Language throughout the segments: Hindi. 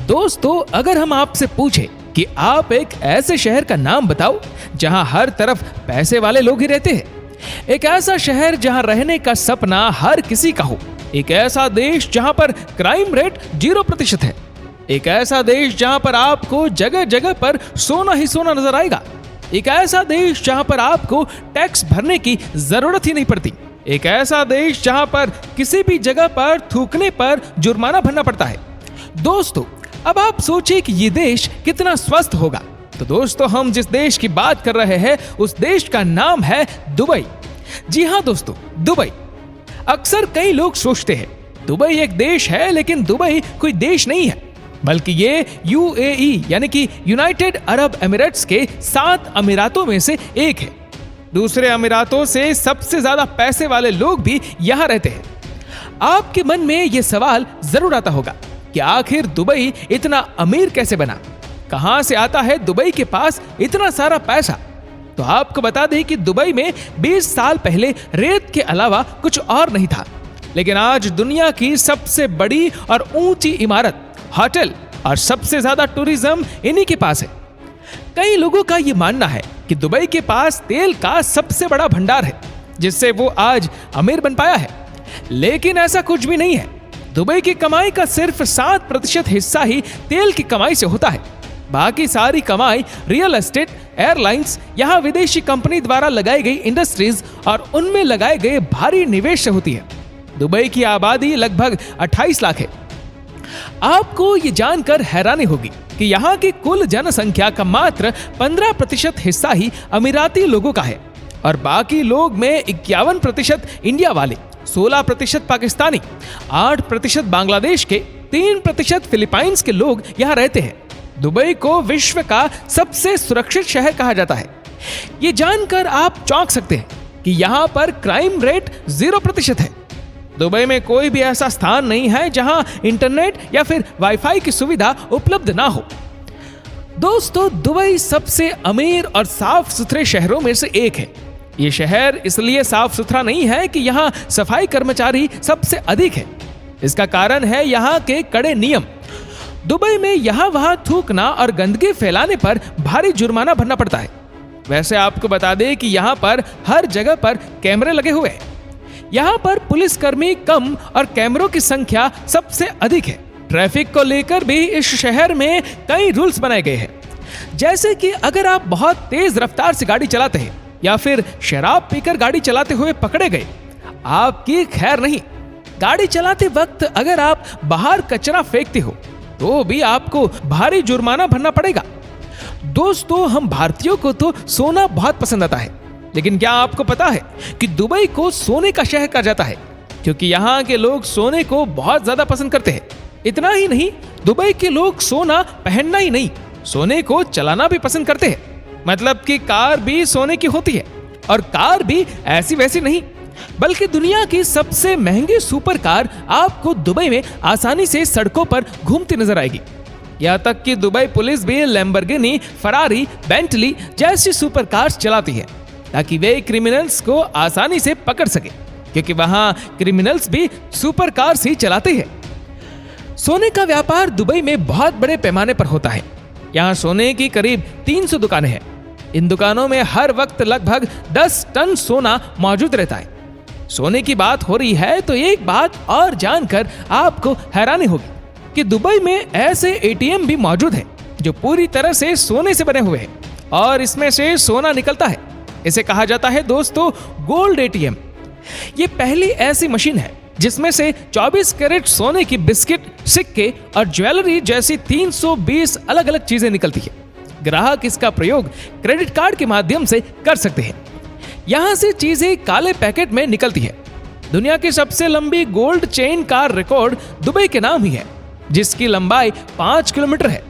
दोस्तों, अगर हम आपसे पूछे कि आप एक ऐसे शहर का नाम बताओ जहां हर तरफ पैसे वाले लोग ही रहते हैं, एक ऐसा शहर जहां रहने का सपना हर किसी का हो, एक ऐसा देश जहां पर क्राइम रेट 0% है, एक ऐसा देश जहां पर आपको जगह जगह पर सोना ही सोना नजर आएगा, एक ऐसा देश जहां पर आपको टैक्स भरने की जरूरत ही नहीं पड़ती, एक ऐसा देश जहां पर किसी भी जगह पर थूकने पर जुर्माना भरना पड़ता है। दोस्तों, अब आप सोचिए कि ये देश कितना स्वस्थ होगा। तो दोस्तों, हम जिस देश की बात कर रहे हैं उस देश का नाम है दुबई। जी हाँ दोस्तों, दुबई। अक्सर कई लोग सोचते हैं दुबई एक देश है, लेकिन दुबई कोई देश नहीं है, बल्कि ये यूएई यानी कि यूनाइटेड अरब एमिरेट्स के 7 अमीरातों में से एक है। दूसरे अमीरातों से सबसे ज्यादा पैसे वाले लोग भी यहाँ रहते हैं। आपके मन में ये सवाल जरूर आता होगा कि आखिर दुबई इतना अमीर कैसे बना, कहां से आता है दुबई के पास इतना सारा पैसा। तो आपको बता दें कि दुबई में 20 साल पहले रेत के अलावा कुछ और नहीं था, लेकिन आज दुनिया की सबसे बड़ी और ऊंची इमारत, होटल और सबसे ज्यादा टूरिज्म इन्हीं के पास है। कई लोगों का यह मानना है कि दुबई के पास तेल का सबसे बड़ा भंडार है, जिससे वो आज अमीर बन पाया है, लेकिन ऐसा कुछ भी नहीं है। दुबई की कमाई का सिर्फ 7% हिस्सा ही तेल की कमाई से होता है। बाकी सारी कमाई रियल एस्टेट, एयरलाइंस, यहाँ विदेशी कंपनी द्वारा लगाई गई इंडस्ट्रीज और उनमें लगाए गए भारी निवेश से होती है। दुबई की आबादी लगभग 28 लाख है। आपको ये जानकर हैरानी होगी कि यहाँ की कुल जनसंख्या का मात्र 15% हिस्सा ही अमीराती लोगों का है और बाकी लोग में 51% इंडिया वाले, 16% पाकिस्तानी, 8% बांग्लादेश के, 3% फिलीपाइंस के लोग यहाँ रहते हैं। दुबई को विश्व का सबसे सुरक्षित शहर कहा जाता है। ये जानकर आप चौंक सकते हैं कि यहाँ पर क्राइम रेट 0% है। दुबई में कोई भी ऐसा स्थान नहीं है जहां इंटरनेट या फिर वाईफाई की सुविधा उपलब्ध ना हो। दोस्तों, दुबई सबसे अमीर और साफ सुथरे शहरों में से एक है। ये शहर इसलिए साफ सुथरा नहीं है कि यहाँ सफाई कर्मचारी सबसे अधिक है। इसका कारण है यहाँ के कड़े नियम। दुबई में यहाँ वहां थूकना और गंदगी फैलाने पर भारी जुर्माना भरना पड़ता है। वैसे आपको बता दें कि यहाँ पर हर जगह पर कैमरे लगे हुए हैं। यहाँ पर पुलिसकर्मी कम और कैमरों की संख्या सबसे अधिक है। ट्रैफिक को लेकर भी इस शहर में कई रूल्स बनाए गए हैं, जैसे कि अगर आप बहुत तेज रफ्तार से गाड़ी चलाते हैं या फिर शराब पीकर गाड़ी चलाते हुए पकड़े गए, आपकी खैर नहीं। गाड़ी चलाते वक्त अगर आप बाहर कचरा फेंकते हो तो भी आपको भारी जुर्माना भरना पड़ेगा। दोस्तों, हम भारतीयों को तो सोना बहुत पसंद आता है, लेकिन क्या आपको पता है कि दुबई को सोने का शहर कहा जाता है, क्योंकि यहाँ के लोग सोने को बहुत ज्यादा पसंद करते हैं। इतना ही नहीं, दुबई के लोग सोना पहनना ही नहीं, सोने को चलाना भी पसंद करते हैं। मतलब कि कार भी सोने की होती है, और कार भी ऐसी वैसी नहीं, बल्कि दुनिया की सबसे महंगी सुपर कार आपको दुबई में आसानी से सड़कों पर घूमती नजर आएगी। यहाँ तक कि दुबई पुलिस भी लैम्बोर्गिनी, फरारी, बेंटली जैसी सुपर कार्स चलाती है, ताकि वे क्रिमिनल्स को आसानी से पकड़ सके, क्योंकि वहां क्रिमिनल्स भी सुपर कार्स ही चलाते हैं। सोने का व्यापार दुबई में बहुत बड़े पैमाने पर होता है। यहाँ सोने की करीब 300 दुकानें हैं। इन दुकानों में हर वक्त लगभग 10 टन सोना मौजूद रहता है। सोने की बात हो रही है तो एक बात और जानकर आपको हैरानी होगी कि दुबई में ऐसे एटीएम भी मौजूद हैं जो पूरी तरह से सोने से बने हुए हैं और इसमें से सोना निकलता है। इसे कहा जाता है दोस्तों गोल्ड एटीएम। ये पहली ऐसी मशीन है जिसमें से 24 कैरेट सोने की बिस्किट, सिक्के और ज्वेलरी जैसी 320 अलग अलग चीजें निकलती है। ग्राहक इसका प्रयोग क्रेडिट कार्ड के माध्यम से कर सकते हैं। यहां से चीजें काले पैकेट में निकलती है। दुनिया की सबसे लंबी गोल्ड चेन का रिकॉर्ड दुबई के नाम ही है, जिसकी लंबाई 5 किलोमीटर है।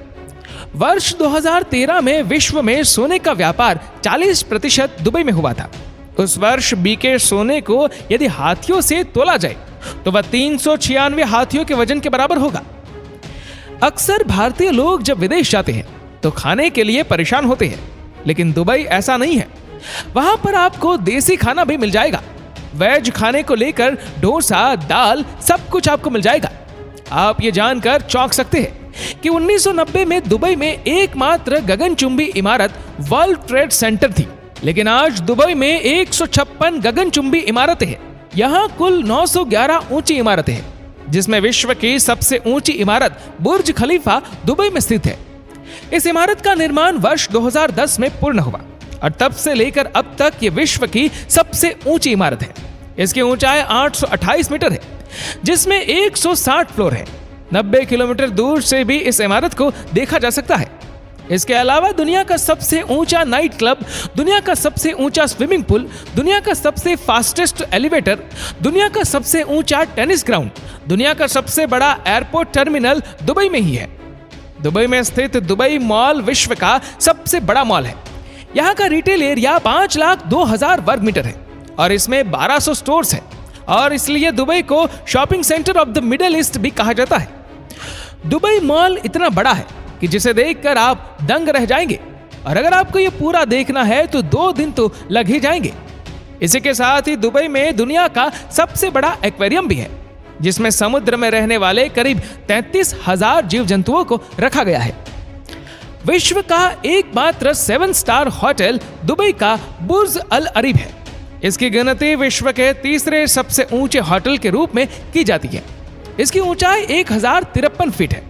वर्ष 2013 में विश्व में सोने का व्यापार 40% दुबई में हुआ था। उस वर्ष बीके सोने को यदि हाथियों से तोला जाए तो वह 396 हाथियों के वजन के बराबर होगा। अक्सर भारतीय लोग जब विदेश जाते हैं तो खाने के लिए परेशान होते हैं, लेकिन दुबई ऐसा नहीं है। वहां पर आपको देसी खाना भी मिल जाएगा। वेज खाने को लेकर डोसा, दाल सब कुछ आपको मिल जाएगा। आप ये जानकर चौंक सकते हैं कि 1990 में दुबई में एकमात्र गगनचुंबी इमारत वर्ल्ड ट्रेड सेंटर थी, लेकिन आज दुबई में 156 गगनचुंबी इमारतें हैं। यहाँ कुल 911 ऊंची इमारतें हैं, जिसमें विश्व की सबसे ऊंची इमारत बुर्ज खलीफा दुबई में स्थित है। इस इमारत का निर्माण वर्ष 2010 में पूर्ण हुआ और तब से लेकर अब तक ये विश्व की सबसे ऊंची इमारत है। इसकी ऊंचाई 828 मीटर है, जिसमें 160 फ्लोर है। 90 किलोमीटर दूर से भी इस इमारत को देखा जा सकता है। इसके अलावा दुनिया का सबसे ऊंचा नाइट क्लब, दुनिया का सबसे ऊंचा स्विमिंग पूल, दुनिया का सबसे फास्टेस्ट एलिवेटर, दुनिया का सबसे ऊंचा टेनिस ग्राउंड, दुनिया का सबसे बड़ा एयरपोर्ट टर्मिनल दुबई में ही है। दुबई में स्थित दुबई मॉल विश्व का सबसे बड़ा मॉल है। यहाँ का रिटेल एरिया 5,02,000 वर्ग मीटर है और इसमें 1200 स्टोर्स हैं और इसलिए दुबई को shopping centre of the middle east भी कहा जाता है। दुबई मॉल इतना बड़ा है कि जिसे देखकर आप दंग रह जाएंगे और अगर आपको ये पूरा देखना है तो 2 दिन तो लग ही जाएंगे। इसी के साथ ही दुबई में दुनिया का सबसे बड़ा एक्वेरियम भी है, जिसमें समुद्र में रहने वाले करीब 33,000 जीव जंतुओं को रखा गया है। विश्व का एकमात्र 7 स्टार होटल दुबई का बुर्ज अल अरीब है। इसकी गिनती विश्व के तीसरे सबसे ऊंचे होटल के रूप में की जाती है। इसकी ऊंचाई 1053 फीट है।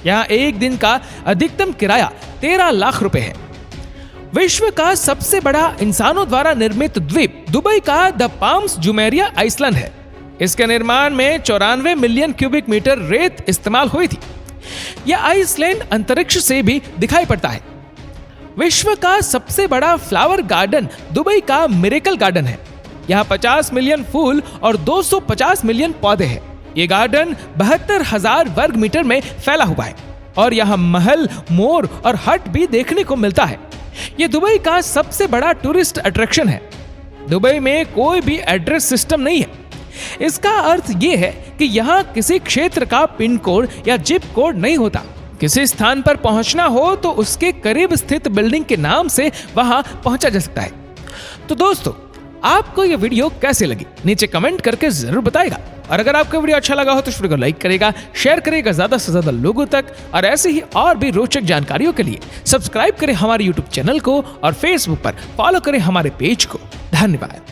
यहाँ एक दिन का अधिकतम किराया 13 लाख रुपए है। विश्व का सबसे बड़ा इंसानों द्वारा निर्मित द्वीप दुबई का द पाम्स जुमेरिया आइसलैंड है। इसके निर्माण में 94 मिलियन क्यूबिक मीटर रेत इस्तेमाल हुई थी। यह आइसलैंड अंतरिक्ष से भी दिखाई पड़ता है। विश्व का सबसे बड़ा फ्लावर गार्डन दुबई का मिरेकल गार्डन है। यहाँ 50 मिलियन फूल और 250 मिलियन पौधे हैं। ये गार्डन 72,000 वर्ग मीटर में फैला हुआ है और यहाँ महल, मोर और हट भी देखने को मिलता है। ये दुबई का सबसे बड़ा टूरिस्ट अट्रैक्शन है। दुबई में कोई भी एड्रेस सिस्टम नहीं है। इसका अर्थ ये है कि यहाँ किसी क्षेत्र का पिन कोड या जिप कोड नहीं होता। किसी स्थान पर पहुंचना हो तो उसके करीब स्थित बिल्डिंग के नाम से वहां पहुंचा जा सकता है। तो दोस्तों, आपको ये वीडियो कैसे लगी नीचे कमेंट करके जरूर बताएगा और अगर आपको वीडियो अच्छा लगा हो तो इस वीडियो को लाइक करेगा, शेयर करेगा ज्यादा से ज्यादा लोगों तक और ऐसे ही और भी रोचक जानकारियों के लिए सब्सक्राइब करें हमारे यूट्यूब चैनल को और फेसबुक पर फॉलो करें हमारे पेज को। धन्यवाद।